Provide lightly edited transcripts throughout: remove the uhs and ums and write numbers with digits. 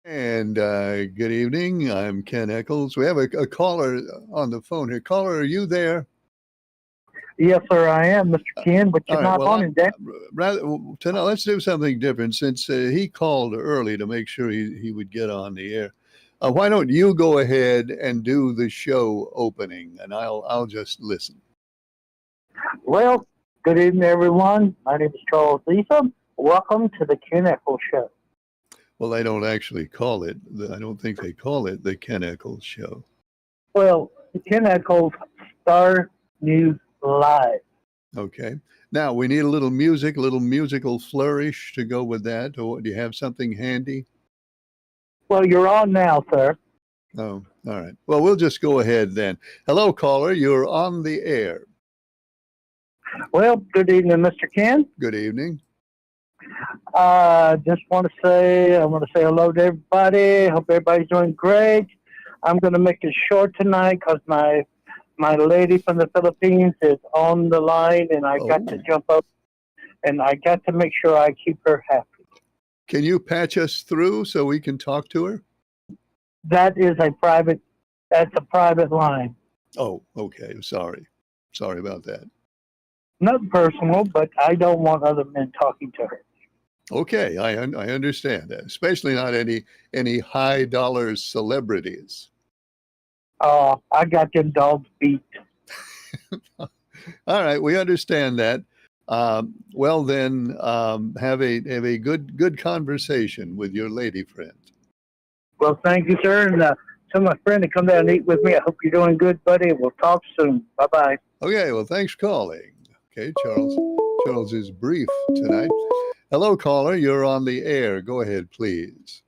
And good evening. I'm Ken Eccles. We have a caller on the phone here. Caller, are you there? Yes, sir, I am, Mr. Ken, but All you're right. not Well, on it, Dad. rather tonight, let's do something different. Since he called early to make sure he would get on the air, why don't you go ahead and do the show opening, and I'll just listen. Well, good evening, everyone. My name is Charles Lisa. Welcome to the Ken Eccles Show. Well, they don't actually call it. I don't think they call it the Ken Eccles Show. Well, the Ken Eccles Star News Live. Okay. Now we need a little music, a little musical flourish to go with that. Or do you have something handy? Well, you're on now, sir. Oh, all right. Well, we'll just go ahead then. Hello, caller. You're on the air. Well, good evening, Mr. Ken. Good evening. I want to say hello to everybody. Hope everybody's doing great. I'm going to make it short tonight because my lady from the Philippines is on the line, and I got to jump up, and I got to make sure I keep her happy. Can you patch us through so we can talk to her? That's a private line. Oh, okay. Sorry about that. Not personal, but I don't want other men talking to her. Okay, I understand that, especially not any high dollar celebrities. I got them dogs beat. All right, we understand that. Well, then, have a good conversation with your lady friend. Well, thank you, sir, and tell my friend to come down and eat with me. I hope you're doing good, buddy. We'll talk soon. Bye-bye. Okay, well, thanks for calling. Okay, Charles is brief tonight. Hello, caller. You're on the air. Go ahead, please.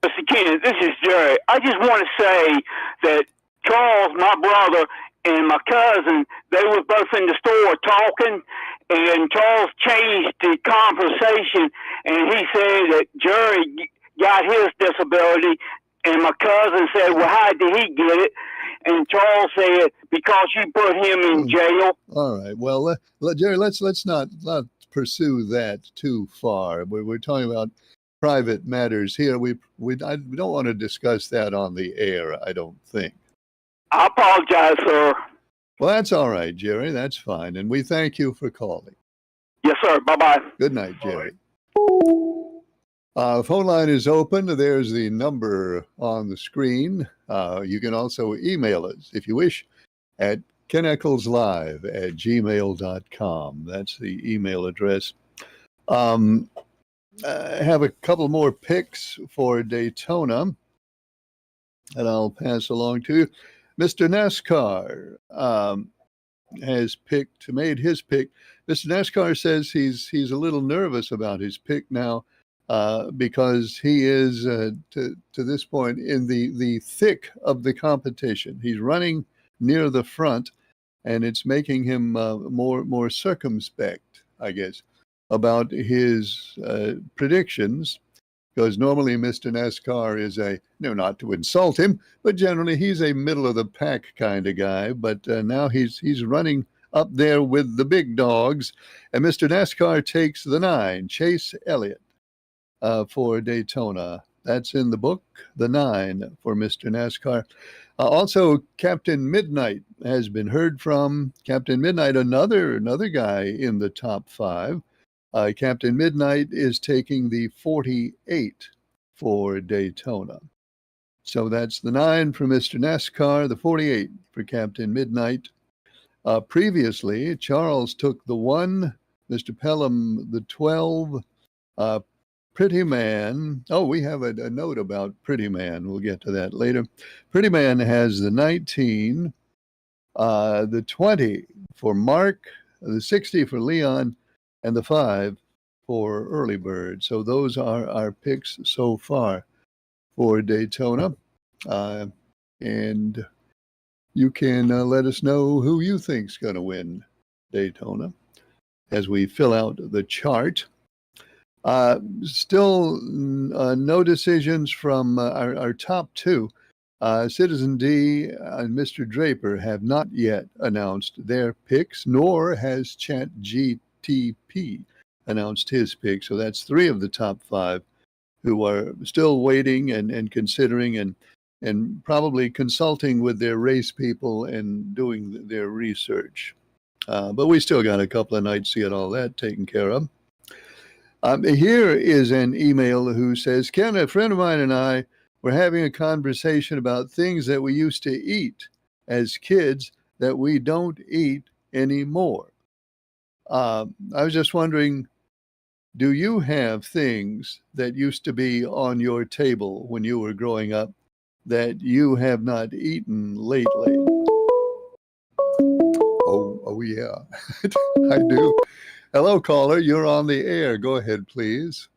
Mr. Ken, this is Jerry. I just want to say that Charles, my brother, and my cousin, they were both in the store talking, and Charles changed the conversation, and he said that Jerry got his disability, and my cousin said, well, how did he get it? And Charles said, because you put him in jail. All right. Well, Jerry, let's not pursue that too far. We're talking about private matters here. We don't want to discuss that on the air, I don't think. I apologize, sir. Well, that's all right, Jerry. That's fine. And we thank you for calling. Yes, sir. Bye-bye. Good night, Jerry. Phone line is open. There's the number on the screen. You can also email us if you wish at keneckleslive@gmail.com. That's the email address. I have a couple more picks for Daytona that I'll pass along to you. Mr. NASCAR has made his pick. Mr. NASCAR says he's a little nervous about his pick now. Because he is to this point in the thick of the competition. He's running near the front, and it's making him more circumspect, I guess, about his predictions. Because normally Mr. NASCAR is not to insult him, but generally he's a middle of the pack kind of guy. But now he's running up there with the big dogs, and Mr. NASCAR takes the 9, Chase Elliott. For Daytona. That's in the book, the 9 for Mr. NASCAR. Also, Captain Midnight has been heard from. Captain Midnight, another guy in the top 5. Captain Midnight is taking the 48 for Daytona. So that's the 9 for Mr. NASCAR, the 48 for Captain Midnight. Previously, Charles took the 1, Mr. Pelham the 12, Pretty Man. Oh, we have a note about Pretty Man. We'll get to that later. Pretty Man has the 19, the 20 for Mark, the 60 for Leon, and the 5 for Early Bird. So those are our picks so far for Daytona. And you can let us know who you think's going to win Daytona as we fill out the chart. Still no decisions from our top 2. Citizen D and Mr. Draper have not yet announced their picks, nor has ChatGTP announced his pick. So that's 3 of the top 5 who are still waiting and considering and probably consulting with their race people and doing their research. But we still got a couple of nights to get all that taken care of. Here is an email who says, Ken, a friend of mine and I were having a conversation about things that we used to eat as kids that we don't eat anymore. I was just wondering, do you have things that used to be on your table when you were growing up that you have not eaten lately? Oh yeah, I do. Hello, caller. You're on the air. Go ahead, please.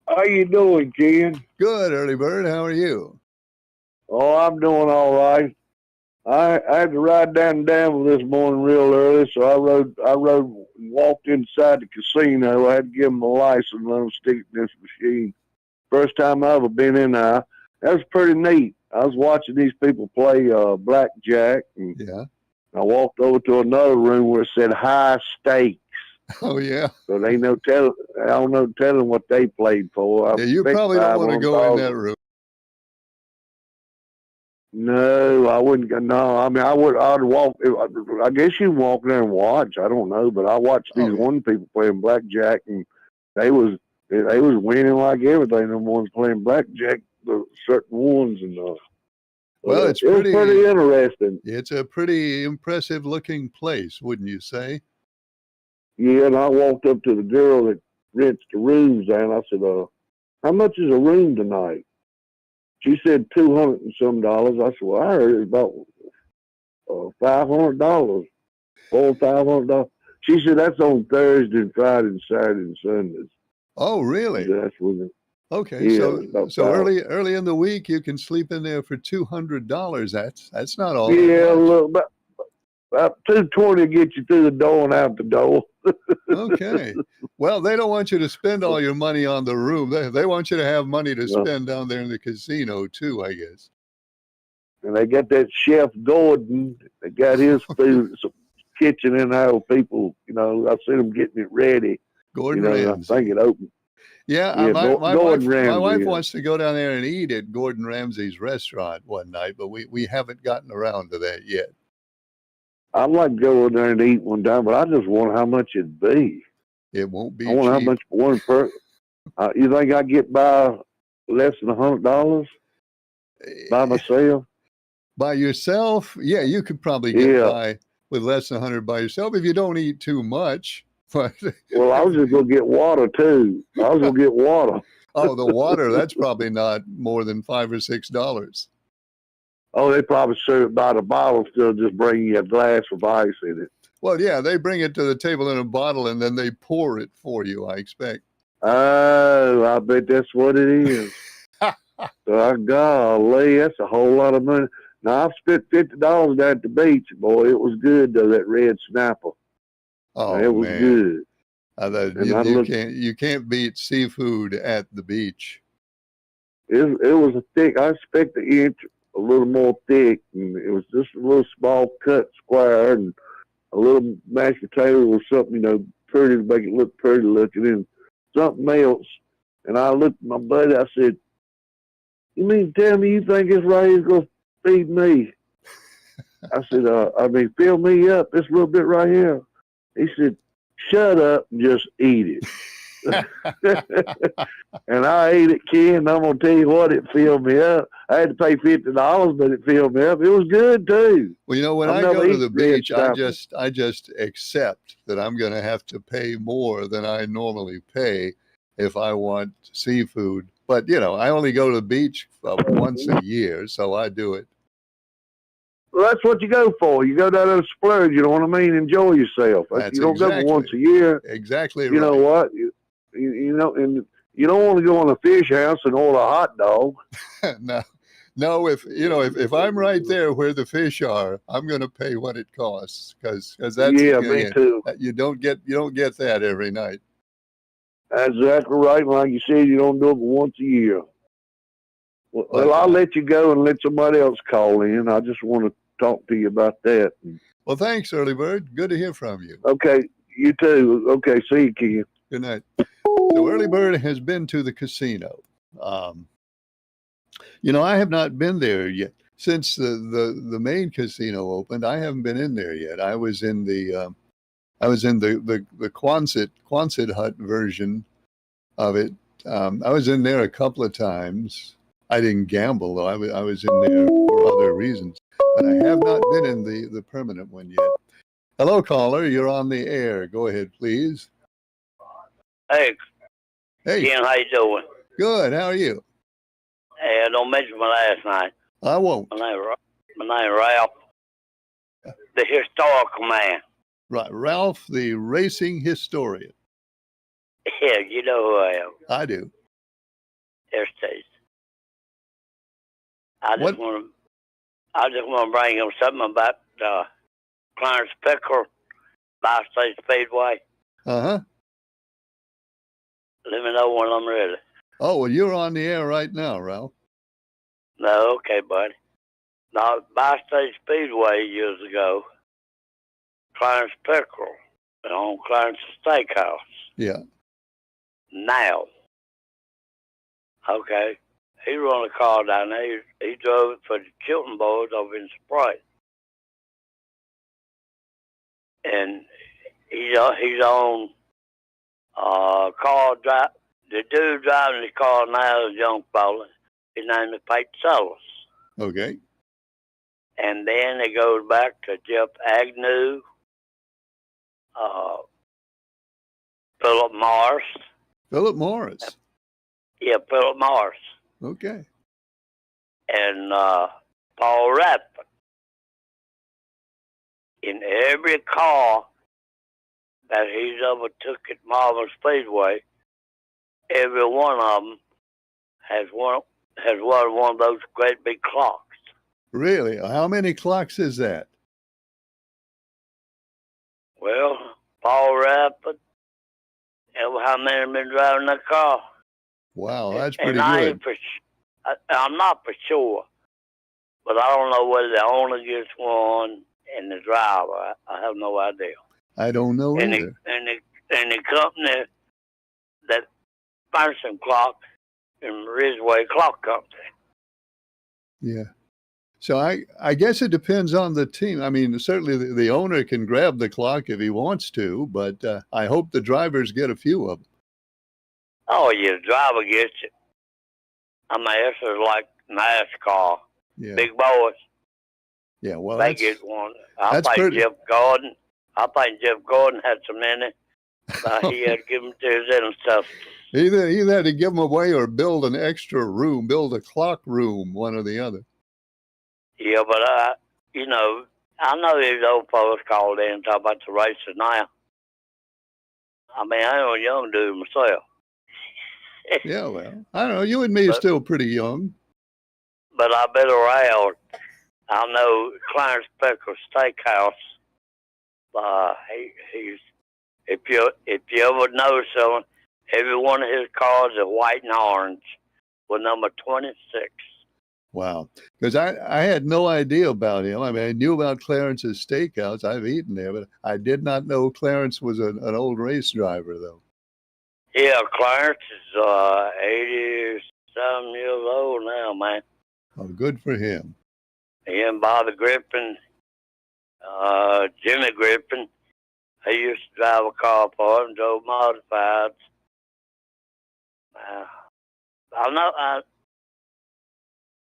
How you doing, Ken? Good, Early Bird. How are you? Oh, I'm doing all right. I had to ride down to Danville this morning real early, so I walked inside the casino. I had to give them a license and let them stick it in this machine. First time I ever been in there. That was pretty neat. I was watching these people play blackjack, and Yeah. I walked over to another room where it said high stakes. Oh yeah. So they know I don't know telling what they played for. Yeah, you probably don't want to go in that room. No, I wouldn't go. No, I mean, I'd walk. I guess you walk there and watch. I don't know, but I watched these one people playing blackjack, and they was winning like everything. Them ones playing blackjack, the certain ones, and well, it was pretty interesting. It's a pretty impressive looking place, wouldn't you say? Yeah, and I walked up to the girl that rents the rooms there, and I said, "How much is a room tonight?" She said $200 and some. I said, "Well, I heard it's about $500, $500." She said that's on Thursday and Friday and Saturday and Sundays. Oh, really? That's when okay. Yeah, So early in the week you can sleep in there for $200. That's not all. Yeah, look, about $220 to get you through the door and out the door. Okay. Well, they don't want you to spend all your money on the room. They want you to have money to spend down there in the casino too, I guess. And they got that Chef Gordon. They got his food, some kitchen in there with people. You know, I see them getting it ready. Gordon Ramsay. I think it opened. Yeah, my wife wants to go down there and eat at Gordon Ramsay's restaurant one night, but we haven't gotten around to that yet. I'd like to go in there and eat one time, but I just wonder how much it'd be. It won't be I wonder cheap. how much one per. You think I get by less than $100 by myself? By yourself? Yeah, you could probably get by with less than 100 by yourself if you don't eat too much. But well, I was just gonna get water too. I was gonna get water. Oh, the water, that's probably not more than $5 or $6. Oh, they probably serve it by the bottle instead of just bringing you a glass with ice in it. Well, yeah, they bring it to the table in a bottle and then they pour it for you, I expect. Oh, I bet that's what it is. So, golly, that's a whole lot of money. Now, I've spent $50 down at the beach, boy. It was good, though, that red snapper. Oh, it was good. You can't beat seafood at the beach. It was a thick. I expect the inch a little more thick, and it was just a little small cut square, and a little mashed potato or something, pretty to make it look pretty looking, and something else. And I looked at my buddy. I said, "You mean to tell me you think this right here is going to feed me?" I said, fill me up this little bit right here. He said, "Shut up and just eat it." And I ate it, Ken, and I'm going to tell you what, it filled me up. I had to pay $50, but it filled me up. It was good, too. Well, when I go to the beach, I just accept that I'm going to have to pay more than I normally pay if I want seafood. But, I only go to the beach once a year, so I do it. Well, that's what you go for. You go down there to splurge, you know what I mean? Enjoy yourself. You don't go for once a year. Exactly right. You know what? And you don't want to go on a fish house and order a hot dog. No. If I'm right there where the fish are, I'm going to pay what it costs because that's me too. You don't get that every night. That's exactly right. Like you said, you don't do it once a year. Well, I'll let you go and let somebody else call in. I just want to talk to you about that. Well, thanks, Early Bird. Good to hear from you. Okay, you too. Okay, see you, Ken. Good night. So Early Bird has been to the casino. Um, I have not been there yet since the main casino opened. I haven't been in there yet. I was in the Quonset hut version of it. I was in there a couple of times. I didn't gamble though. I was in there for other reasons, but I have not been in the permanent one yet. Hello, caller. You're on the air. Go ahead, please. Hey, Hey, Ken, how you doing? good. How are you? Hey, don't mention my last name. I won't. My name Ralph, the historical man. Right, Ralph, the racing historian. Yeah, you know who I am. I do. There's Stace. I What? just want to bring him something about Clarence Picker, Bi-State Speedway. Uh-huh. Let me know when I'm ready. Oh, well, you're on the air right now, Ralph. No, okay, buddy. Now, Bi-State Speedway years ago, Clarence Picker on Clarence Steakhouse. Yeah. Now, okay, he run a car down there. He drove it for the Chilton boys over in Sprite. And he's on car drive. The dude driving the car now is a young fella. His name is Pete Sellers. Okay. And then it goes back to Jeff Agnew, Philip Morris. Philip Morris. Yeah, Philip Morris. Okay. And Paul Radford. In every car that he's ever took at Marvin Speedway, every one of them has won one of those great big clocks. Really? How many clocks is that? Well, Paul Radford, and how many have been driving that car? Wow, that's pretty and I good. ain't I'm not for sure, but I don't know whether the owner gets one and the driver. I have no idea. I don't know And either. the company that Ferguson Clock and Ridgeway Clock Company. Yeah. So I guess it depends on the team. I mean, certainly the owner can grab the clock if he wants to, but I hope the drivers get a few of them. Oh, yeah, the driver gets it. I mean, this is like NASCAR. Yeah. Big boys, Yeah. Well, they that's, get one. I that's think pretty- Jeff Gordon had so many. He had to give them to his ancestors. either had to give them away or build an extra room, build a clock room, one or the other. Yeah, but I know these old fellas called in and talk about the races now. I mean, I am a young dude myself. Yeah, well, I don't know. You and me are still pretty young. But I've been around. I know Clarence Picker Steakhouse. He's if you ever notice him, every one of his cars is white and orange with number 26. Wow. Because I had no idea about him. I mean, I knew about Clarence's Steakhouse. I've eaten there, but I did not know Clarence was an old race driver, though. Yeah, Clarence is 87 years old now, man. Oh, good for him. He and Bobby Griffin, Jimmy Griffin, he used to drive a car for him, drove modifieds.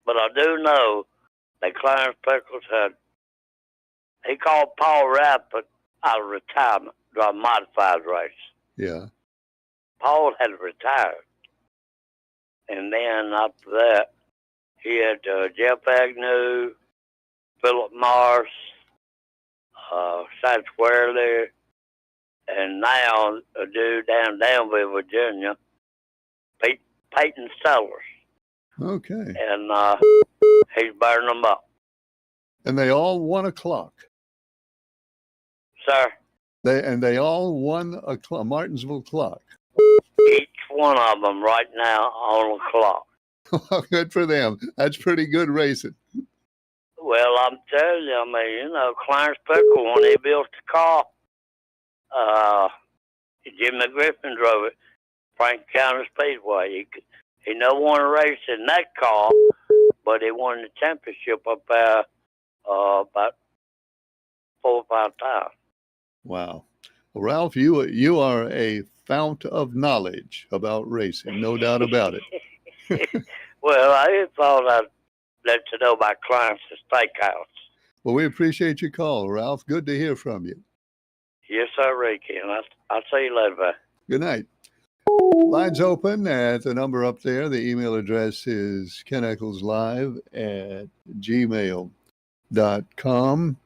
But I do know that Clarence Pickles he called Paul Radford out of retirement, drive modified race. Yeah. Paul had retired. And then after that, he had Jeff Agnew, Philip Morris, Sat Squarely, and now a dude down Danville, Virginia, Peyton Sellers. Okay. And he's burning them up. And they all won a clock. Sir, They all won a Martinsville clock. each one of them right now on a clock. Good for them. That's pretty good racing. Well, I'm telling you, I mean, Clarence Pickle, when he built the car, Jimmy Griffin drove it, Frank County Speedway. He no won a race in that car, but he won the championship up there about 4 or 5 times. Wow. Well, Ralph, you are a fount of knowledge about racing, no doubt about it. Well, I just thought I'd let you know my clients' steakhouse. Well, we appreciate your call, Ralph. Good to hear from you. Yes, sir, Ricky. And I'll see you later, bye. Good night. Lines open at the number up there. The email address is keneckleslive@gmail.com.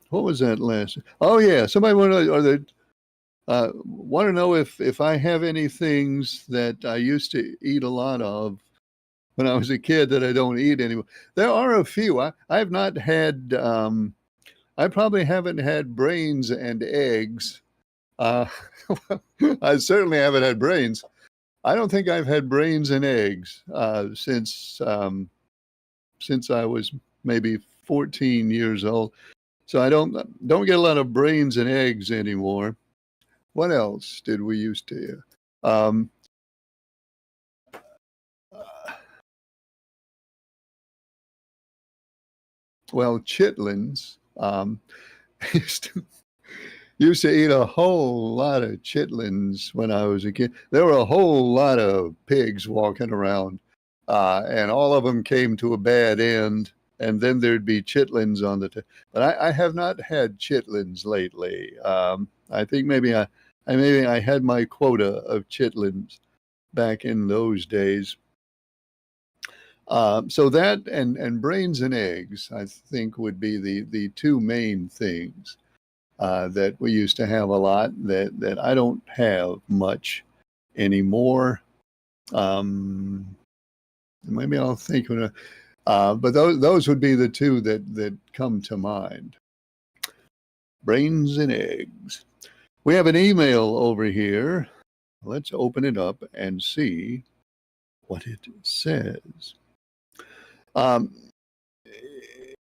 What was that last? Oh yeah, somebody want to know if I have any things that I used to eat a lot of when I was a kid that I don't eat anymore. There are a few. I've not had. I probably haven't had brains and eggs. I certainly haven't had brains. I don't think I've had brains and eggs since I was maybe 14 years old. So I don't get a lot of brains and eggs anymore. What else did we used to? Well, chitlins. Used to eat a whole lot of chitlins when I was a kid. There were a whole lot of pigs walking around, and all of them came to a bad end. And then there'd be chitlins on the but I have not had chitlins lately. I think maybe I had my quota of chitlins back in those days. So that and brains and eggs, I think, would be the two main things that we used to have a lot that I don't have much anymore. Maybe I'll think of but those would be the two that come to mind. Brains and eggs. We have an email over here. Let's open it up and see what it says.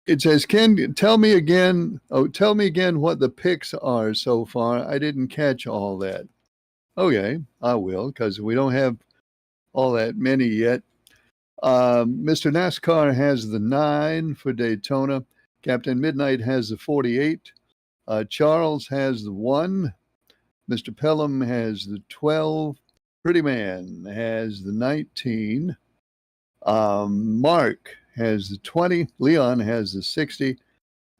It says, Ken, tell me again what the picks are so far. I didn't catch all that. Okay, I will, because we don't have all that many yet. Mr. NASCAR has the 9 for Daytona. Captain Midnight has the 48. Charles has the 1. Mr. Pelham has the 12. Pretty Man has the 19. Mark has the 20. Leon has the 60.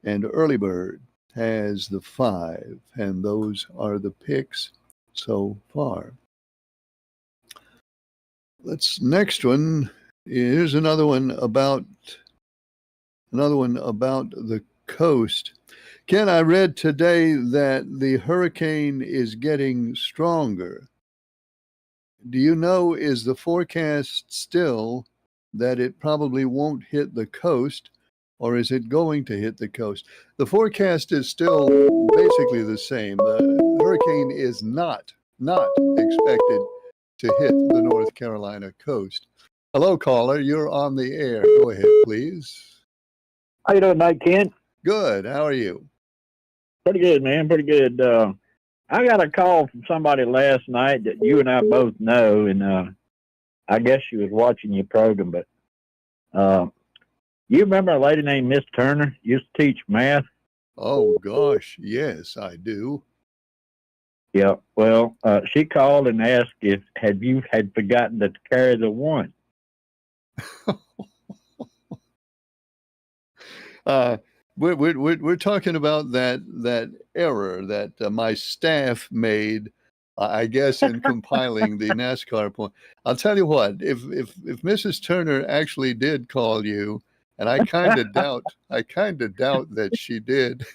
And Early Bird has the 5. And those are the picks so far. Next one. Here's another one about the coast. Ken, I read today that the hurricane is getting stronger. Do you know, is the forecast still that it probably won't hit the coast, or is it going to hit the coast? The forecast is still basically the same. The hurricane is not expected to hit the North Carolina coast. Hello, caller. You're on the air. Go ahead, please. How you doing tonight, Ken? Good. How are you? Pretty good, man. Pretty good. I got a call from somebody last night that you and I both know, and I guess she was watching your program. But you remember a lady named Miss Turner? Used to teach math. Oh gosh, yes, I do. Yeah. Well, she called and asked if you had forgotten to carry the 1. We're talking about that error that my staff made, I guess, in compiling the NASCAR point. I'll tell you what, if Mrs. Turner actually did call you, and I kind of doubt that she did,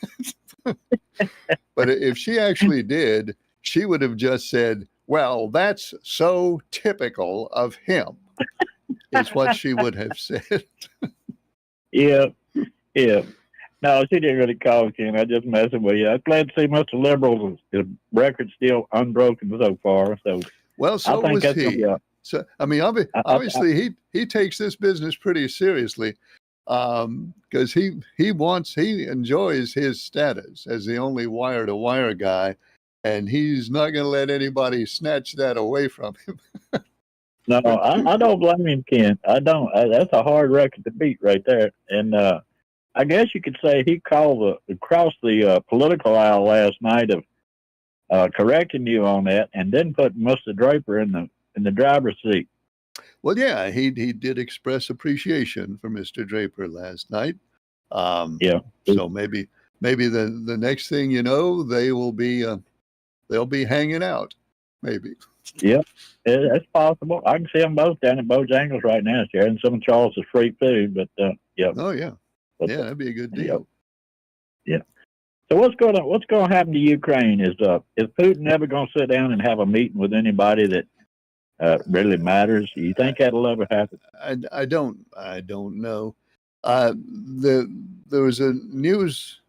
but if she actually did, she would have just said, "Well, that's so typical of him." Is what she would have said. Yeah. No, she didn't really call, Ken. I just messing with you. I'm glad to see Mr. Liberals. The record's still unbroken so far. So, well, so I think was he. So, I mean, obviously, he takes this business pretty seriously, because he enjoys his status as the only wire-to-wire guy, and he's not going to let anybody snatch that away from him. No, I don't blame him, Ken. I don't. That's a hard record to beat right there. And I guess you could say he called across the political aisle last night of correcting you on that, and then put Mr. Draper in the driver's seat. Well, yeah, he did express appreciation for Mr. Draper last night. Yeah. So maybe the next thing you know, they'll be hanging out. Maybe. Yeah, it's possible. I can see them both down at Bojangles right now, sharing some of Charles's free food. But yeah. Oh yeah, But, yeah, that'd be a good deal. Yeah. So what's going to happen to Ukraine? Is Putin ever going to sit down and have a meeting with anybody that really matters? Do you think that'll ever happen? I don't know. There was a news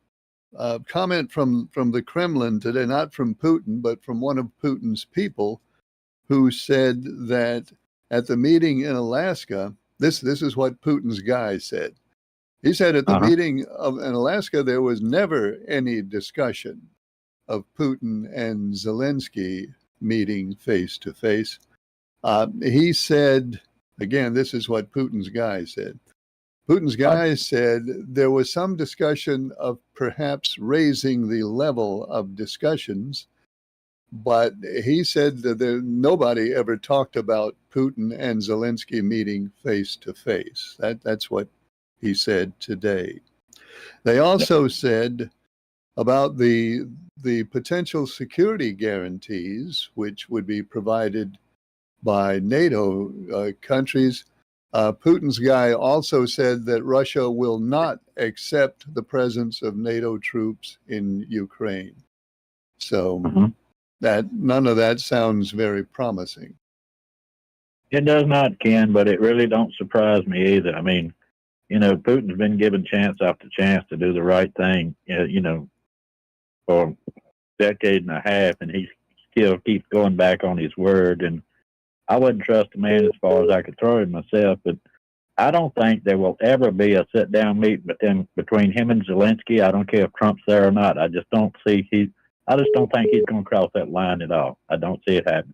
comment from the Kremlin today, not from Putin, but from one of Putin's people, who said that at the meeting in Alaska, this is what Putin's guy said. He said at the meeting in Alaska, there was never any discussion of Putin and Zelensky meeting face to face. He said, again, this is what Putin's guy said. Putin's guy said there was some discussion of perhaps raising the level of discussions, but he said that nobody ever talked about Putin and Zelensky meeting face to face. That's what he said today. They also said about the potential security guarantees, which would be provided by NATO countries. Putin's guy also said that Russia will not accept the presence of NATO troops in Ukraine. So that none of that sounds very promising. It does not, Ken, but it really don't surprise me either. I mean, Putin's been given chance after chance to do the right thing, for a decade and a half, and he still keeps going back on his word. And I wouldn't trust the man as far as I could throw him myself, but I don't think there will ever be a sit-down meeting between him and Zelensky. I don't care if Trump's there or not. I just don't think he's going to cross that line at all. I don't see it happening.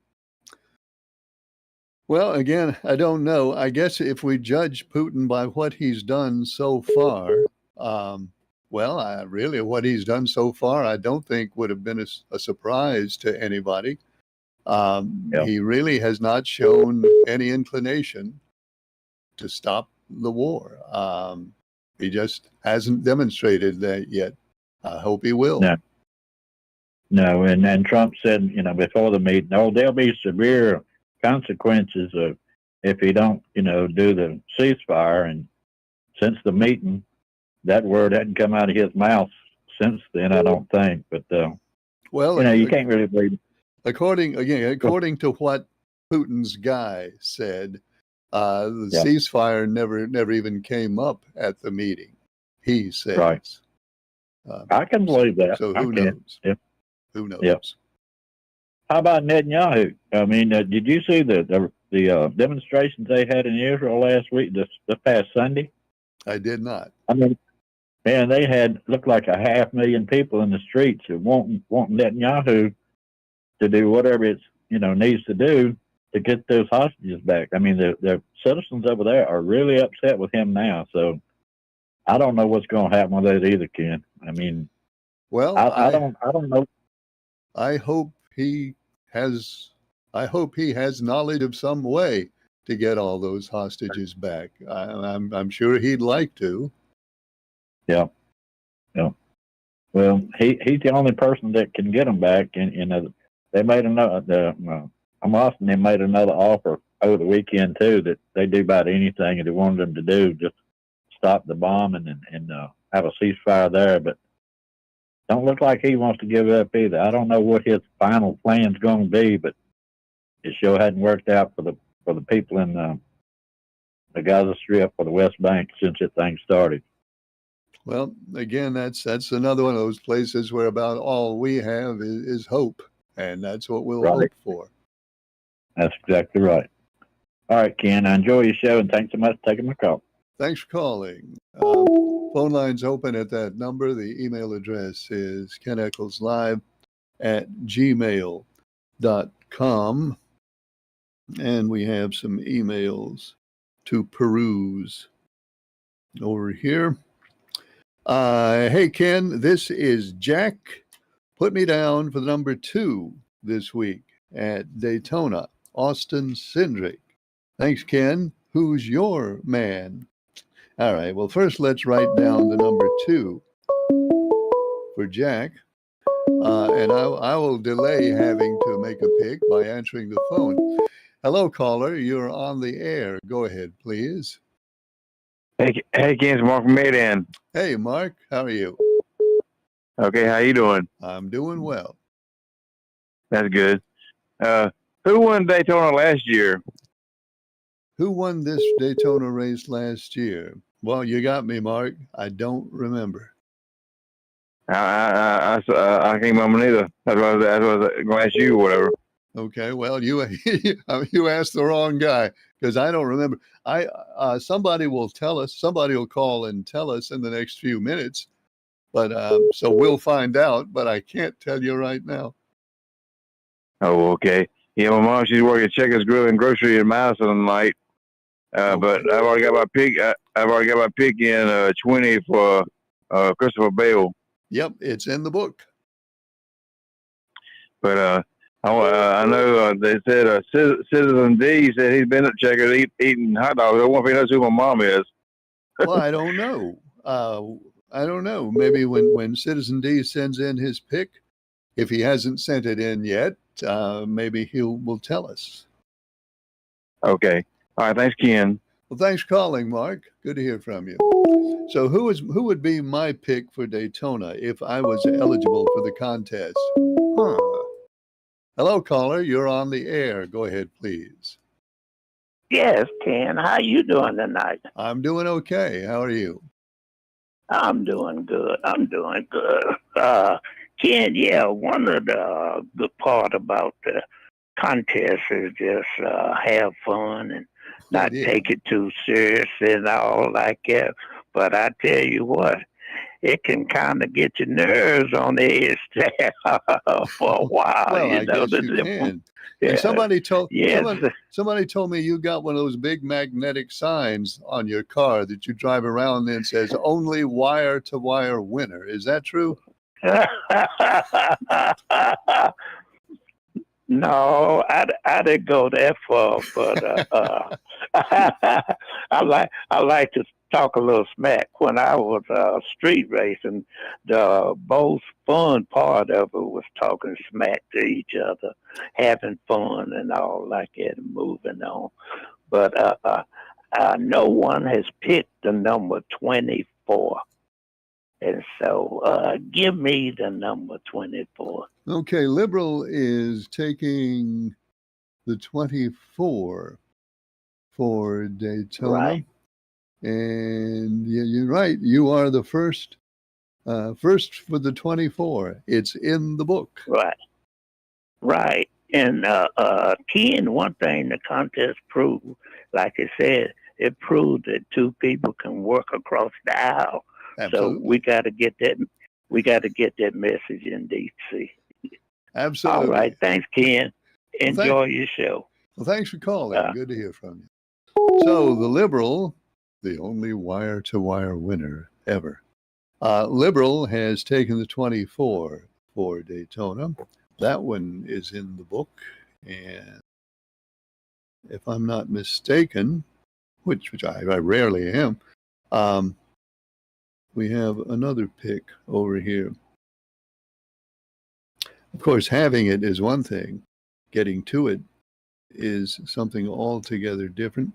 Well, again, I don't know. I guess if we judge Putin by what he's done so far, really what he's done so far, I don't think would have been a surprise to anybody. He really has not shown any inclination to stop the war. He just hasn't demonstrated that yet. I hope he will. No, and Trump said, before the meeting, there'll be severe consequences if he don't, do the ceasefire. And since the meeting, that word hadn't come out of his mouth since then, I don't think. But you can't really believe. According to what Putin's guy said, the ceasefire never even came up at the meeting. He says. Right. I can believe that. So who knows? Yeah. Who knows? Yeah. How about Netanyahu? I mean, did you see the demonstrations they had in Israel last week, this past Sunday? I did not. I mean, man, they had looked like 500,000 people in the streets wanting Netanyahu to do whatever it's needs to do to get those hostages back. I mean, the citizens over there are really upset with him now. So I don't know what's going to happen with that either, Ken. I mean, well, I don't know. I hope he has knowledge of some way to get all those hostages back. I'm sure he'd like to. Yeah. Well, he's the only person that can get them back, and they made another. Hamas and they made another offer over the weekend too that they do about anything that they wanted them to do, just stop the bombing and have a ceasefire there. But don't look like he wants to give up either. I don't know what his final plan's going to be, but it sure hadn't worked out for the people in the Gaza Strip or the West Bank since that thing started. Well, again, that's another one of those places where about all we have is hope, and that's what we'll hope for. That's exactly right. All right, Ken, I enjoy your show, and thanks so much for taking my call. Thanks for calling. Phone line's open at that number. The email address is KenEcclesLive@gmail.com. And we have some emails to peruse over here. Hey, Ken, this is Jack. Put me down for the number 2 this week at Daytona, Austin Cindric. Thanks, Ken. Who's your man? All right, well, first let's write down the number 2 for Jack. And I will delay having to make a pick by answering the phone. Hello, caller. You're on the air. Go ahead, please. Hey, Ken, it's Mark from Maydan. Hey, Mark. How are you? Okay, how you doing? I'm doing well. That's good. Who won Daytona last year? Who won this Daytona race last year? Well, you got me, Mark. I don't remember. I can't remember neither. That's what I was going to ask you or whatever. Okay, well, you asked the wrong guy because I don't remember. Somebody will tell us. Somebody will call and tell us in the next few minutes. But so we'll find out. But I can't tell you right now. Oh, okay. Yeah, my mom, she's working at Checkers Grill and Grocery in Madison tonight. But I've already got my pick. I've already got my pick in 20 for Christopher Bale. Yep, it's in the book. But I know they said Citizen D said he's been at Checkers eating hot dogs. I wonder if he knows who my mom is. Well, I don't know. I don't know. Maybe when Citizen D sends in his pick, if he hasn't sent it in yet, maybe will tell us. Okay. All right. Thanks, Ken. Well, thanks for calling, Mark. Good to hear from you. So who would be my pick for Daytona if I was eligible for the contest? Hello, caller. You're on the air. Go ahead, please. Yes, Ken. How you doing tonight? I'm doing okay. How are you? I'm doing good. Ken, yeah, one of the good part about the contest is just have fun and not take it too serious and all like that. But I tell you what, it can kind of get your nerves on the edge there for a while. Well, I guess you can. Yeah. And somebody told me you got one of those big magnetic signs on your car that you drive around and says only wire to wire winner. Is that true? No, I didn't go that far, but I like to talk a little smack. When I was street racing, the most fun part of it was talking smack to each other, having fun and all like that, and moving on. But no one has picked the number 24. And so give me the number 24. Okay, Liberal is taking the 24 for Daytona. Right. And you're right. You are the first for the 24. It's in the book. Right. And Ken, one thing the contest proved, like I said, it proved that two people can work across the aisle. Absolutely. So we got to get that. We got to get that message in DC. Absolutely. All right. Thanks, Ken. Enjoy your show. Well, thanks for calling. Good to hear from you. So the Liberal, the only wire-to-wire winner ever. Liberal has taken the 24 for Daytona. That one is in the book. And if I'm not mistaken, which I rarely am, we have another pick over here. Of course, having it is one thing. Getting to it is something altogether different.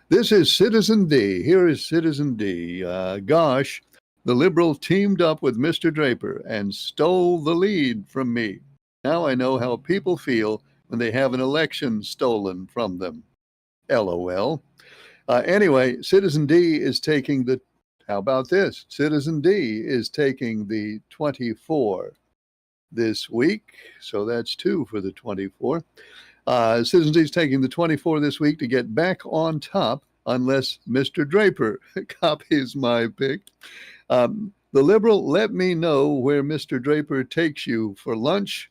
This is Citizen D. Here is Citizen D. Gosh, the Liberal teamed up with Mr. Draper and stole the lead from me. Now I know how people feel when they have an election stolen from them. LOL. Anyway, Citizen D is taking the, how about this? Citizen D is taking the 24 this week. So that's 2 for the 24. Citizen D is taking the 24 this week to get back on top unless Mr. Draper copies my pick. The Liberal, let me know where Mr. Draper takes you for lunch.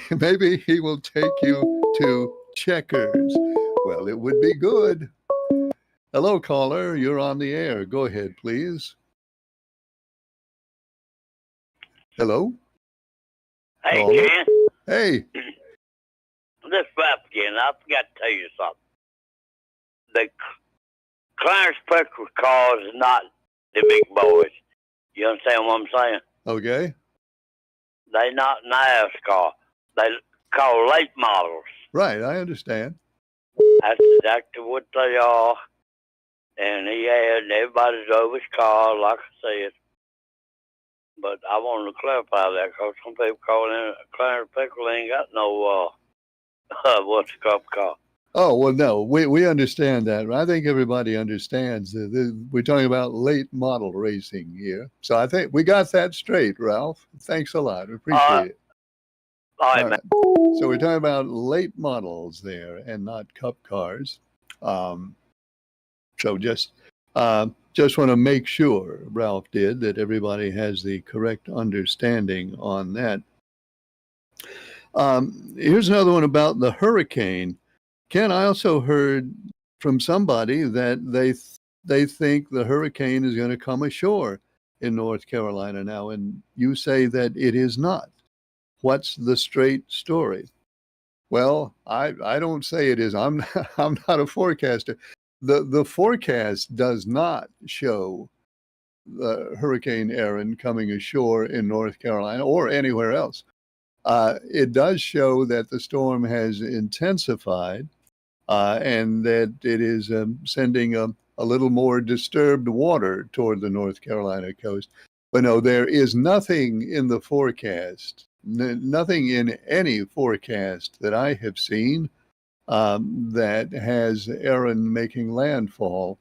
Maybe he will take you to Checkers. Well, it would be good. Hello, caller. You're on the air. Go ahead, please. Hello? Hey, Caller? Ken. Hey. This rap again. I forgot to tell you something. The Clarence Petrol cars is not the big boys. You understand what I'm saying? Okay. They not NASCAR. They call late models. Right. I understand. That's exactly what they are. And everybody drove his car, like I said. But I wanted to clarify that because some people call in Clarence Petrol ain't got no, what's the cup car. Oh, well, no, we understand that. I think everybody understands that we're talking about late model racing here. So I think we got that straight, Ralph. Thanks a lot. Appreciate it. All right, man. So we're talking about late models there and not cup cars. So just want to make sure, Ralph did, that everybody has the correct understanding on that. Here's another one about the hurricane. Ken, I also heard from somebody that they think the hurricane is going to come ashore in North Carolina now, and you say that it is not. What's the straight story? Well, I don't say it is. I'm not a forecaster. The forecast does not show Hurricane Erin coming ashore in North Carolina or anywhere else. It does show that the storm has intensified and that it is sending a little more disturbed water toward the North Carolina coast. But no, there is nothing in the forecast, nothing in any forecast that I have seen that has Erin making landfall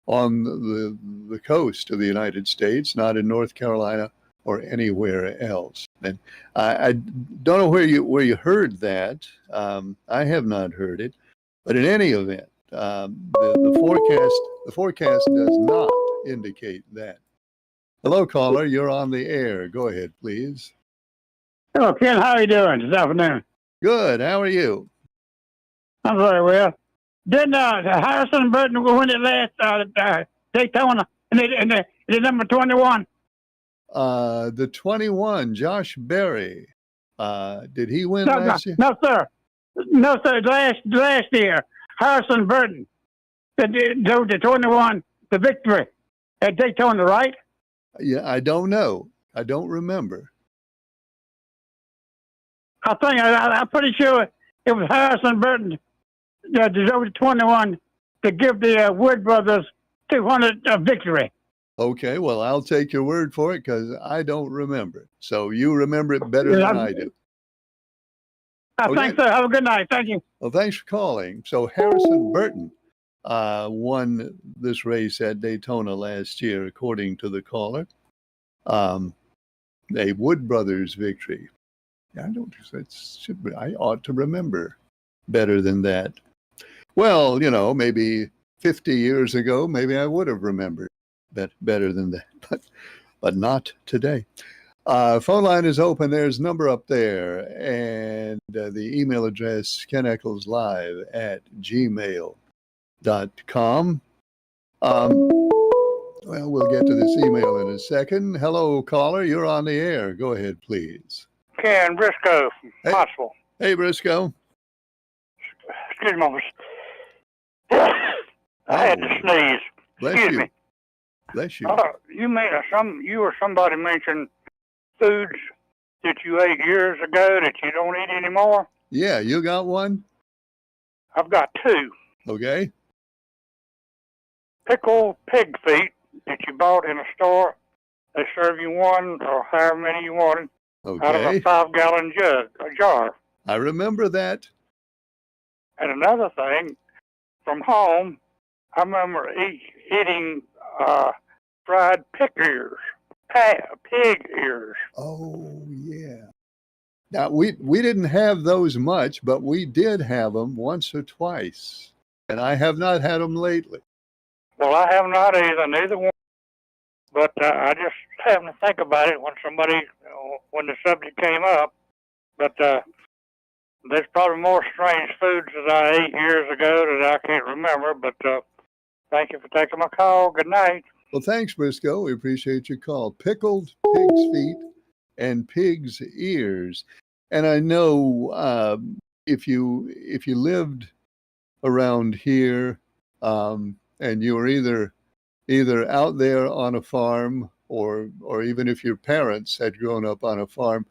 on the coast of the United States, not in North Carolina or anywhere else. And I don't know where you heard that. I have not heard it, but in any event, the forecast does not indicate that. Hello, caller. You're on the air. Go ahead, please. Hello, Ken. How are you doing this afternoon? Good. How are you? I'm very well. Didn't Harrison Burton win it last Daytona and the number 21? The 21, Josh Berry. Did he win last year? No, sir. No, sir. Last year, Harrison Burton drove the 21 the victory at Daytona, right? Yeah, I don't know. I don't remember. I'm pretty sure it was Harrison Burton that drove the 21 to give the Wood Brothers 200 victory. Okay, well, I'll take your word for it because I don't remember. So you remember it better than I do. Thanks, sir. Have a good night. Thank you. Well, thanks for calling. So Harrison Burton won this race at Daytona last year, according to the caller. A Wood Brothers victory. I ought to remember better than that. Well, maybe 50 years ago, maybe I would have remembered better than that, but not today. Phone line is open. There's a number up there, and the email address keneckleslive@gmail.com. Well, we'll get to this email in a second. Hello, caller. You're on the air. Go ahead, please. Ken Briscoe, Hey. Possible. Hey, Briscoe. Excuse me. I had to sneeze. Bless Excuse you. me. Bless you. You or somebody mentioned foods that you ate years ago that you don't eat anymore. Yeah, you got one? I've got two. Okay. Pickled pig feet that you bought in a store. They serve you one or however many you wanted out of Okay. a 5-gallon jar. I remember that. And another thing, from home, I remember eating fried pig ears. Oh, yeah. Now, we didn't have those much, but we did have them once or twice. And I have not had them lately. Well, I have not either, neither one. But I just happened to think about it when the subject came up. But there's probably more strange foods that I ate years ago that I can't remember, but thank you for taking my call. Good night. Well, thanks, Briscoe. We appreciate your call. Pickled pig's feet and pig's ears. And I know if you lived around here and you were either out there on a farm or even if your parents had grown up on a farm,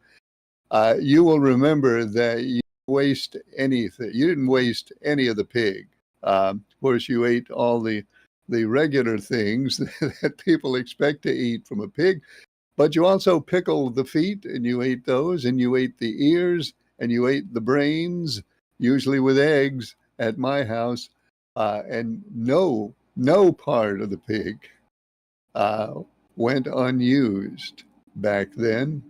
you will remember that you waste anything. You didn't waste any of the pig. Of course, you ate all the regular things that people expect to eat from a pig, but you also pickled the feet and you ate those, and you ate the ears and you ate the brains, usually with eggs at my house, and no part of the pig went unused back then.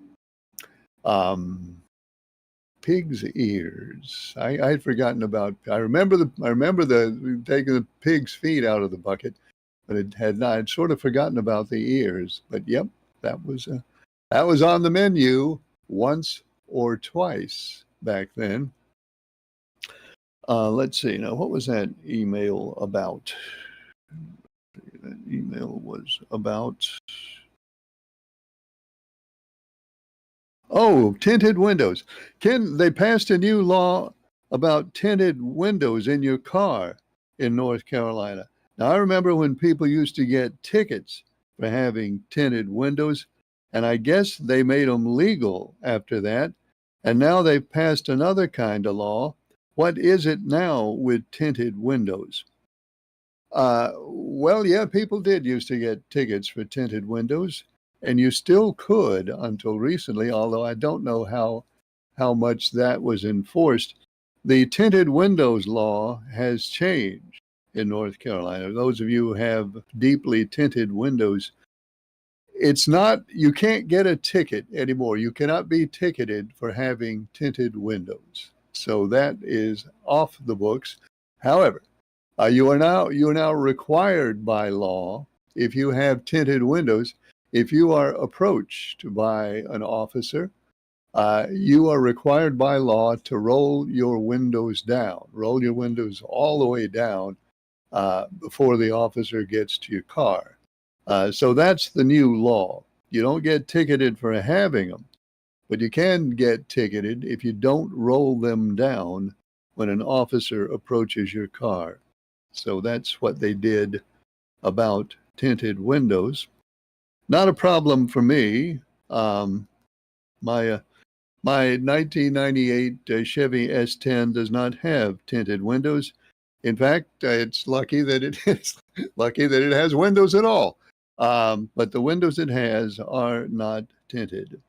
Pig's ears. I'd forgotten about. I remember taking the pig's feet out of the bucket, but I'd sort of forgotten about the ears. But yep, that was on the menu once or twice back then. Let's see. Now, what was that email about? That email was about. Oh, tinted windows. Ken, they passed a new law about tinted windows in your car in North Carolina. Now, I remember when people used to get tickets for having tinted windows, and I guess they made them legal after that. And now they've passed another kind of law. What is it now with tinted windows? Well, yeah, people did used to get tickets for tinted windows. And you still could until recently, although I don't know how much that was enforced. The tinted windows law has changed in North Carolina. Those of you who have deeply tinted windows, it's not, you can't get a ticket anymore. You cannot be ticketed for having tinted windows. So that is off the books. However, you are now required by law, if you have tinted windows, if you are approached by an officer, you are required by law to roll your windows down, roll your windows all the way down before the officer gets to your car. So that's the new law. You don't get ticketed for having them, but you can get ticketed if you don't roll them down when an officer approaches your car. So that's what they did about tinted windows. Not a problem for me. My 1998 Chevy S10 does not have tinted windows. In fact, it's lucky that it has windows at all. But the windows it has are not tinted.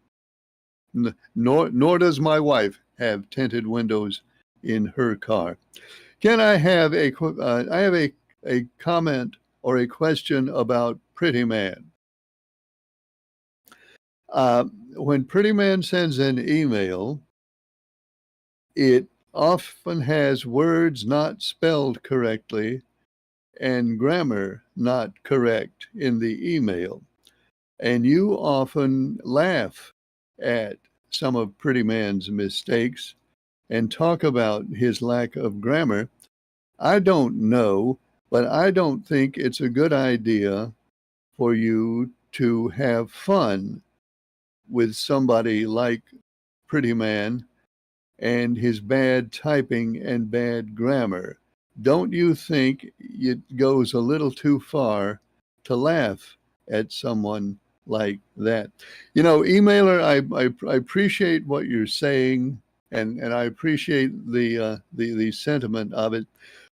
Nor does my wife have tinted windows in her car. Can I have a comment or a question about Pretty Man? When Pretty Man sends an email, it often has words not spelled correctly and grammar not correct in the email. And you often laugh at some of Pretty Man's mistakes and talk about his lack of grammar. I don't know, but I don't think it's a good idea for you to have fun with somebody like Pretty Man and his bad typing and bad grammar. Don't you think it goes a little too far to laugh at someone like that? You know, emailer, I appreciate what you're saying, and I appreciate the sentiment of it.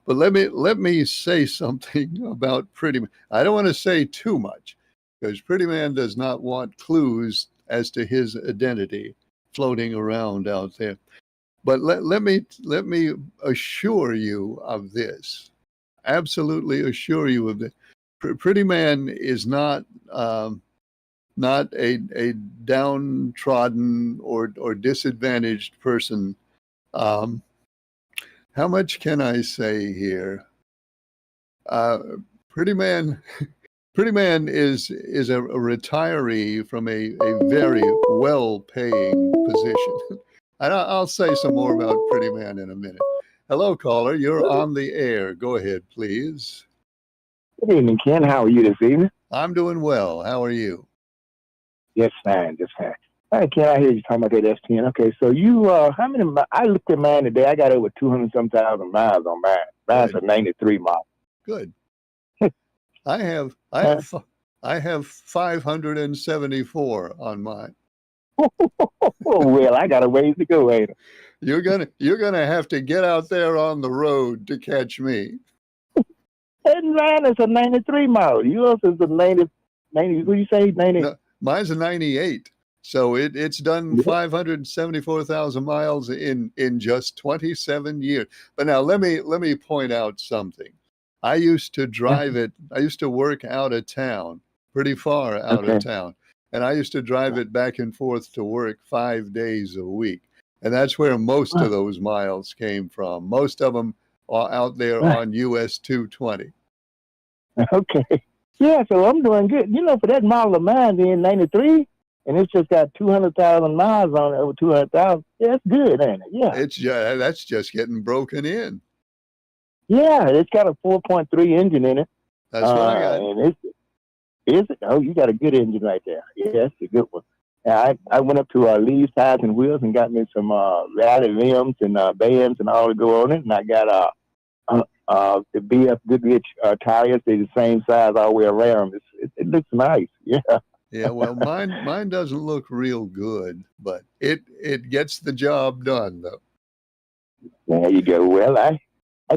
But let me say something about Pretty Man. I don't want to say too much, because Pretty Man does not want clues as to his identity floating around out there. But let me assure you of this. Absolutely assure you of this. Pretty Man is not a downtrodden or disadvantaged person. How much can I say here? Pretty Man is a retiree from a very well-paying position. And I'll say some more about Pretty Man in a minute. Hello, caller. You're on the air. Go ahead, please. Good evening, Ken. How are you this evening? I'm doing well. How are you? Just fine, just fine. Hey, Ken, I hear you talking about that S10. Okay, so you, how many, I looked at mine today. I got over 200-some thousand miles on mine. Mine's Good. a 93 model. Good. I have 574 on mine. Well, I got a ways to go, ain't it? You're gonna have to get out there on the road to catch me. And mine is a 93 model. Yours is a 90, what do you say, 90? No, mine's a 98. So it's done 574,000 miles in just 27 years. But now let me point out something. I used to drive it. I used to work out of town, pretty far out of town, and I used to drive it back and forth to work 5 days a week. And that's where most of those miles came from. Most of them are out there on US 220. Okay. Yeah, so I'm doing good. You know, for that model of mine being 93, and it's just got 200,000 miles on it, over 200,000. Yeah, that's good, ain't it? Yeah. That's just getting broken in. Yeah, it's got a 4.3 engine in it. That's what I got. And is it? Oh, you got a good engine right there. Yeah, that's a good one. I went up to Lee's Tires and Wheels and got me some rally rims and bands and all to go on it. And I got the BF Goodrich tires. They're the same size all the way around. It looks nice. Yeah. Yeah, well, mine doesn't look real good, but it gets the job done, though. There you go. Well, I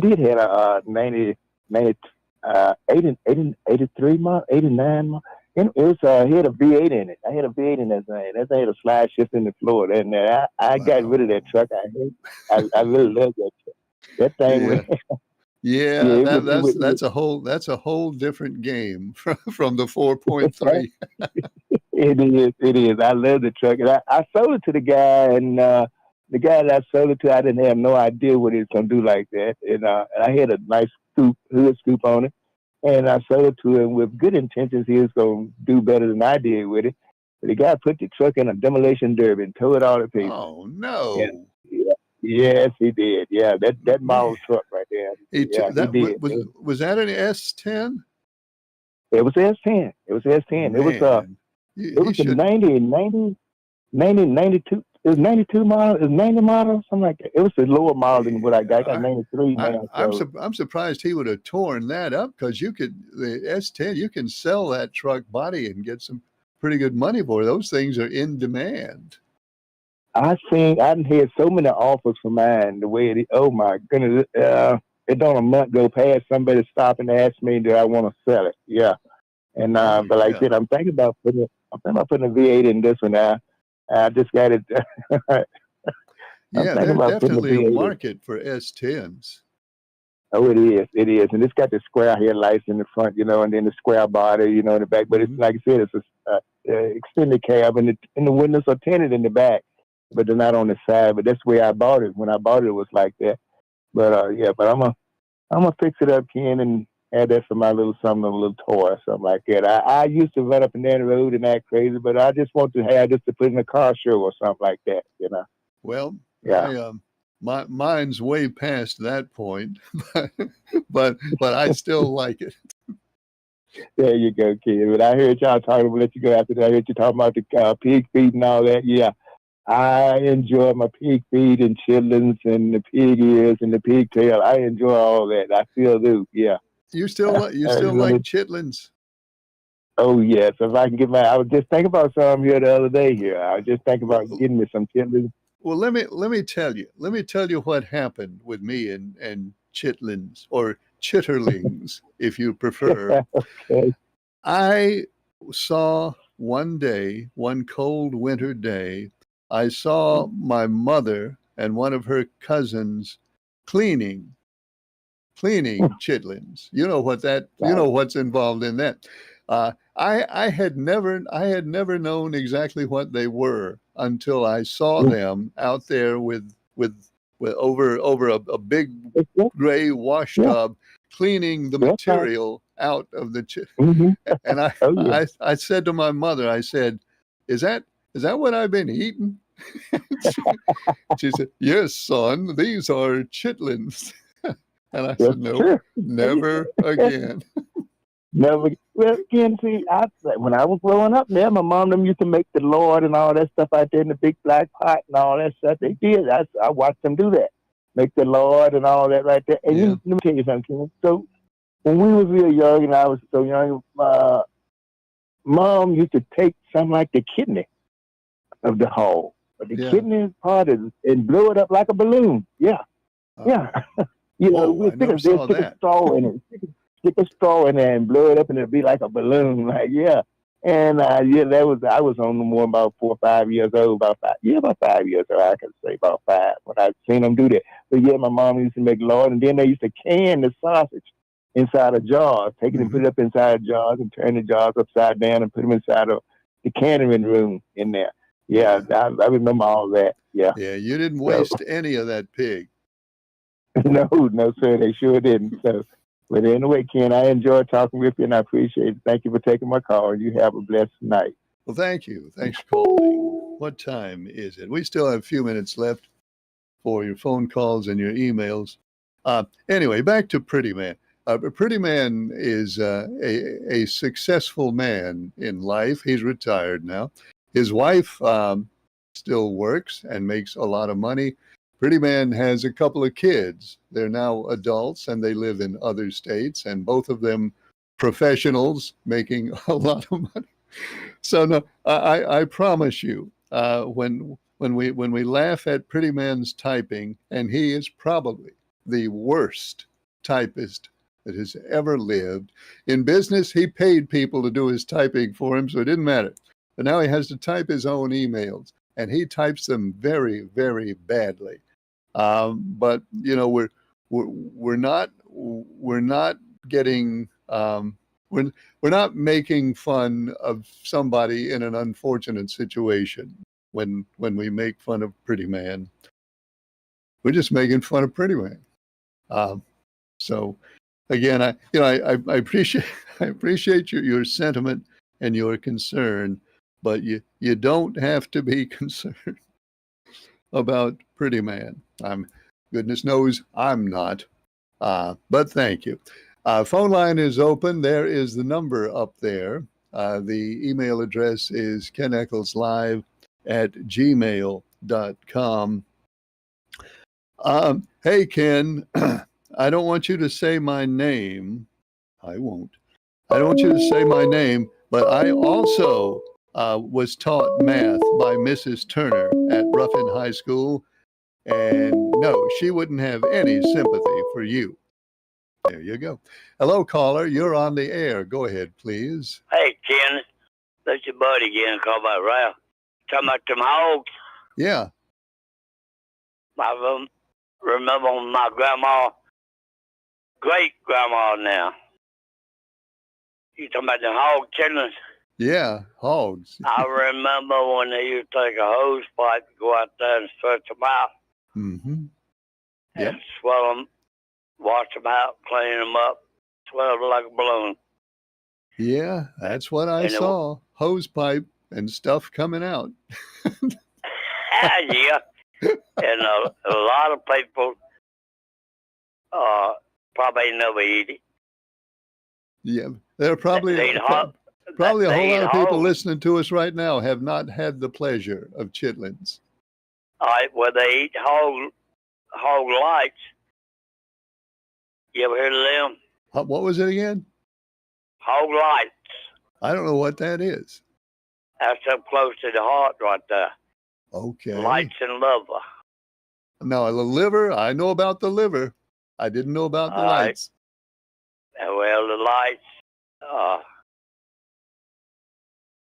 did have a 83 month, 89 month. It was had a V8 in it. I had a V8 in that thing. That thing had a slide shift in the floor. And I got rid of that truck. I really love that truck. That thing. Yeah, that's a whole different game from the 4.3. It is. I love the truck. And I sold it to the guy, and the guy that I sold it to, I didn't have no idea what it was gonna do like that. And I had a nice hood scoop on it. And I sold it to him with good intentions. He was going to do better than I did with it. But the guy put the truck in a demolition derby and tore it all to pieces. Oh, no. Yeah. Yes, he did. Yeah, that model truck right there. He did. Was that an S10? It was S10. It was S10. Man. It was a 92. It was 92 model. It was 90 model, something like that. It was a lower model than what I got. I got 93 now. I'm surprised he would have torn that up, because the S10, you can sell that truck body and get some pretty good money for it. Those things are in demand. I had so many offers for mine. The way it, oh my goodness, it don't a month go past somebody stop and ask me, do I want to sell it? Yeah, and but like I said, I'm thinking about putting a V8 in this one now. I just got it. Yeah, there's definitely a market for S10s. Oh, it is. It is. And it's got the square headlights in the front, and then the square body, in the back. But it's like I said, it's a extended cab, and the windows are tinted in the back, but they're not on the side. But that's the way I bought it. When I bought it, it was like that. But but I'm gonna fix it up, Ken, and add that for my little something, a little toy or something like that. I used to run up and down the road and act crazy, but I just want to have just to put in a car show or something like that, Well, yeah. Mine's way past that point, but I still like it. There you go, kid. But I heard y'all talking. We'll let you go after that. I heard you talking about the pig feed and all that. Yeah, I enjoy my pig feed and chitlins and the pig ears and the pigtail. I enjoy all that. I still do. Yeah. You still like chitlins? Oh yes. If I can get I was just thinking about some here the other day. Here, I was just thinking about getting me some chitlins. Well, let me tell you. Let me tell you what happened with me and chitlins, or chitterlings, if you prefer. Okay. I saw one cold winter day, I saw my mother and one of her cousins cleaning chitlins. You know what what's involved in that. I had never known exactly what they were until I saw them out there with over a big gray wash tub, cleaning the material out of the and I said to my mother, I said, is that what I've been eating? She said, "Yes, son, these are chitlins." And I Yes, said, "No, sure. never again." Never. Well, again, see, when I was growing up, there, my mom them used to make the Lord and all that stuff out there in the big black pot and all that stuff. They did. I watched them do that, make the Lord and all that right there. And Yeah. let me tell you something, Ken. So when we was real young and I was so young, Mom used to take something like the kidney of the hog, but the Yeah. kidney part is and blow it up like a balloon. Yeah, yeah. You know, Whoa, we I never stick saw a that. straw in it. Stick a straw in there and blow it up, and it'd be like a balloon. Like, yeah. And yeah, I was on more about 4 or 5 years old. About 5 years old. I can say about 5 when I seen them do that. But yeah, my mom used to make lard, and then they used to can the sausage inside of jars, take it and put it up inside jars, and turn the jars upside down and put them inside of the canning room in there. Yeah, I remember all that. Yeah. Yeah, you didn't waste any of that pig. No, sir, they sure didn't. So, but anyway, Ken, I enjoyed talking with you, and I appreciate it. Thank you for taking my call, and you have a blessed night. Well, thank you. Thanks for calling. What time is it? We still have a few minutes left for your phone calls and your emails. Anyway, back to Pretty Man. Pretty Man is a successful man in life. He's retired now. His wife still works and makes a lot of money. Pretty Man has a couple of kids. They're now adults and they live in other states, and both of them professionals making a lot of money. So no, I promise you, when we laugh at Pretty Man's typing, and he is probably the worst typist that has ever lived. In business, he paid people to do his typing for him, so it didn't matter. But now he has to type his own emails, and he types them very, very badly. But you know, we're not getting we're not making fun of somebody in an unfortunate situation when we make fun of Pretty Man. We're just making fun of Pretty Man. So again, I appreciate your sentiment and your concern, but you don't have to be concerned about Pretty Man. Goodness knows I'm not. But thank you. Phone line is open. There is the number up there. The email address is keneckleslive@gmail.com. Hey, Ken, I don't want you to say my name. I won't. I don't want you to say my name, but I also was taught math by Mrs. Turner at Ruffin High School. And no, she wouldn't have any sympathy for you. There you go. Hello, caller. You're on the air. Go ahead, please. Hey, Ken. That's your buddy again, called by Ralph. Talking about them hogs. Yeah. I remember my grandma, great-grandma now. You talking about the hog chitlins? Yeah, hogs. I remember when they used to take a hose pipe, go out there and stretch them out. Mm-hmm. And swell them, wash them out, clean them up, swell them like a balloon. Yeah, that's what I saw. Hose pipe and stuff coming out. Yeah. And a lot of people probably never eat it. Yeah, there are probably They eat a whole lot of people hogs. listening to us right now have not had the pleasure of chitlins. All right, well, they eat hog lights. You ever heard of them? What was it again? Hog lights. I don't know what that is. That's up close to the heart right there. Okay. Lights and liver. Now, the liver, I know about the liver. I didn't know about the All right. lights. Well, the lights,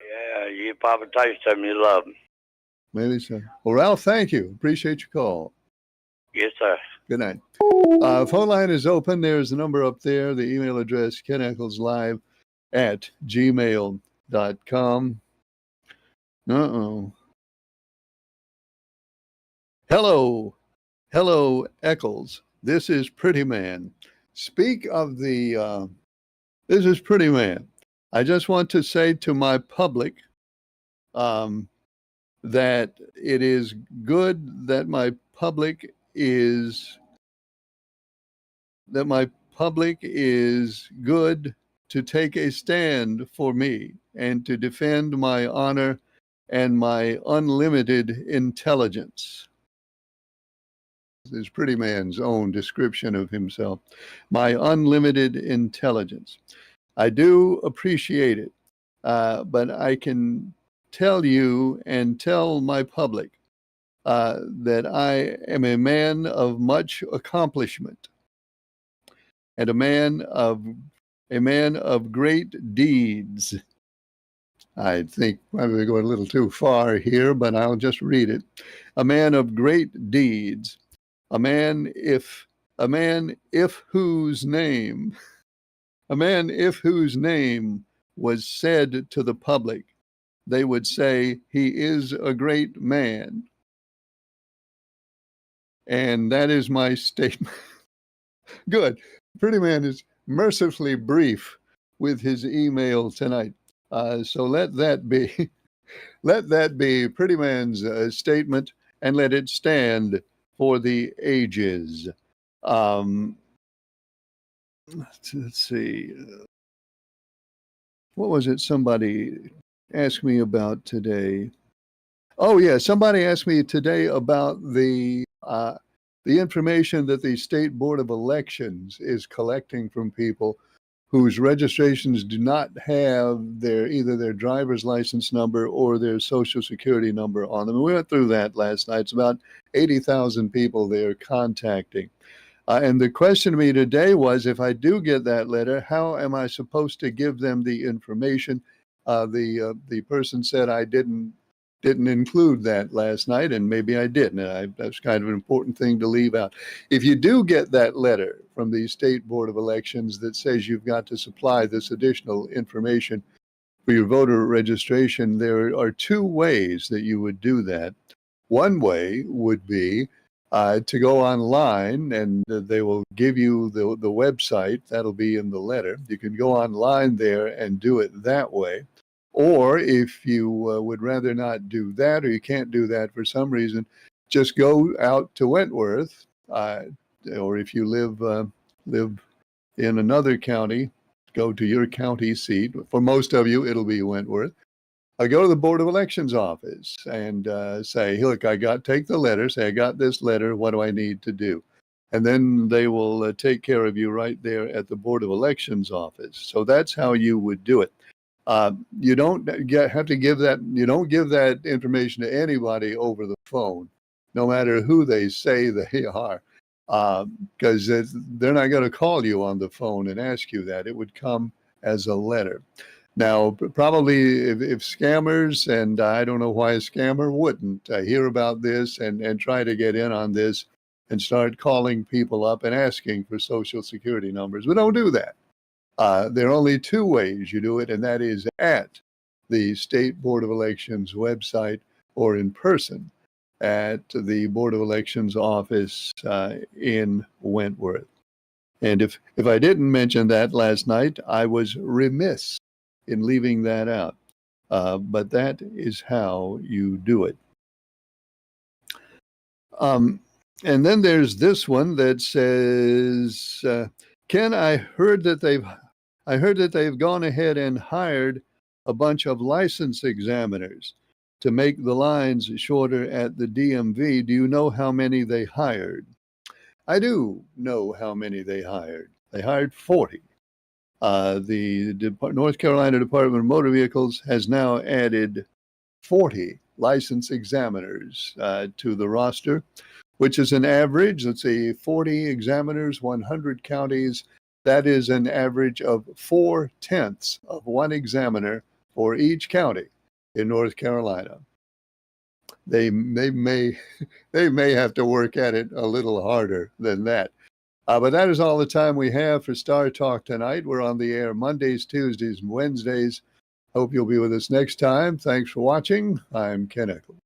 yeah, you probably taste them, you love them. Maybe so. Well, Ralph, thank you. Appreciate your call. Yes, sir. Good night. Phone line is open. There's the number up there. The email address, keneckleslive@gmail.com. Uh-oh. Hello, Eccles. This is Pretty Man. Speak of the, this is Pretty Man. I just want to say to my public, that it is good that my public is good to take a stand for me and to defend my honor and my unlimited intelligence. This Pretty Man's own description of himself. My unlimited intelligence. I do appreciate it, but I can tell you and tell my public that I am a man of much accomplishment and a man of great deeds. I think I'm going a little too far here, but I'll just read it. A man of great deeds, a man if whose name was said to the public, they would say he is a great man. And that is my statement. Good. Pretty Man is mercifully brief with his email tonight. So let that be Pretty Man's statement, and let it stand for the ages. Let's see. What was it somebody asked me about today? Oh yeah, somebody asked me today about the information that the State Board of Elections is collecting from people whose registrations do not have either their driver's license number or their social security number on them. And we went through that last night. It's about 80,000 people they are contacting. And the question to me today was, if I do get that letter, how am I supposed to give them the information? The person said I didn't include that last night, and maybe I didn't. That's kind of an important thing to leave out. If you do get that letter from the State Board of Elections that says you've got to supply this additional information for your voter registration, there are two ways that you would do that. One way would be to go online, and they will give you the website. That'll be in the letter. You can go online there and do it that way. Or if you would rather not do that, or you can't do that for some reason, just go out to Wentworth, or if you live in another county, go to your county seat. For most of you, it'll be Wentworth. Go to the Board of Elections office and say, look, take the letter, say, I got this letter, what do I need to do? And then they will take care of you right there at the Board of Elections office. So that's how you would do it. You don't have to give that, you don't give that information to anybody over the phone, no matter who they say they are, because they're not going to call you on the phone and ask you that. It would come as a letter. Now, probably if scammers, and I don't know why a scammer wouldn't hear about this and try to get in on this and start calling people up and asking for social security numbers. But don't do that. There are only two ways you do it, and that is at the State Board of Elections website or in person at the Board of Elections office in Wentworth. And if I didn't mention that last night, I was remiss in leaving that out. But that is how you do it. And then there's this one that says, Ken, I heard that they've gone ahead and hired a bunch of license examiners to make the lines shorter at the DMV. Do you know how many they hired? I do know how many they hired. They hired 40. The North Carolina Department of Motor Vehicles has now added 40 license examiners to the roster, which is an average. Let's see, 40 examiners, 100 counties. That is an average of 4/10 of one examiner for each county in North Carolina. They may have to work at it a little harder than that. But that is all the time we have for Star Talk tonight. We're on the air Mondays, Tuesdays, and Wednesdays. Hope you'll be with us next time. Thanks for watching. I'm Ken Echols.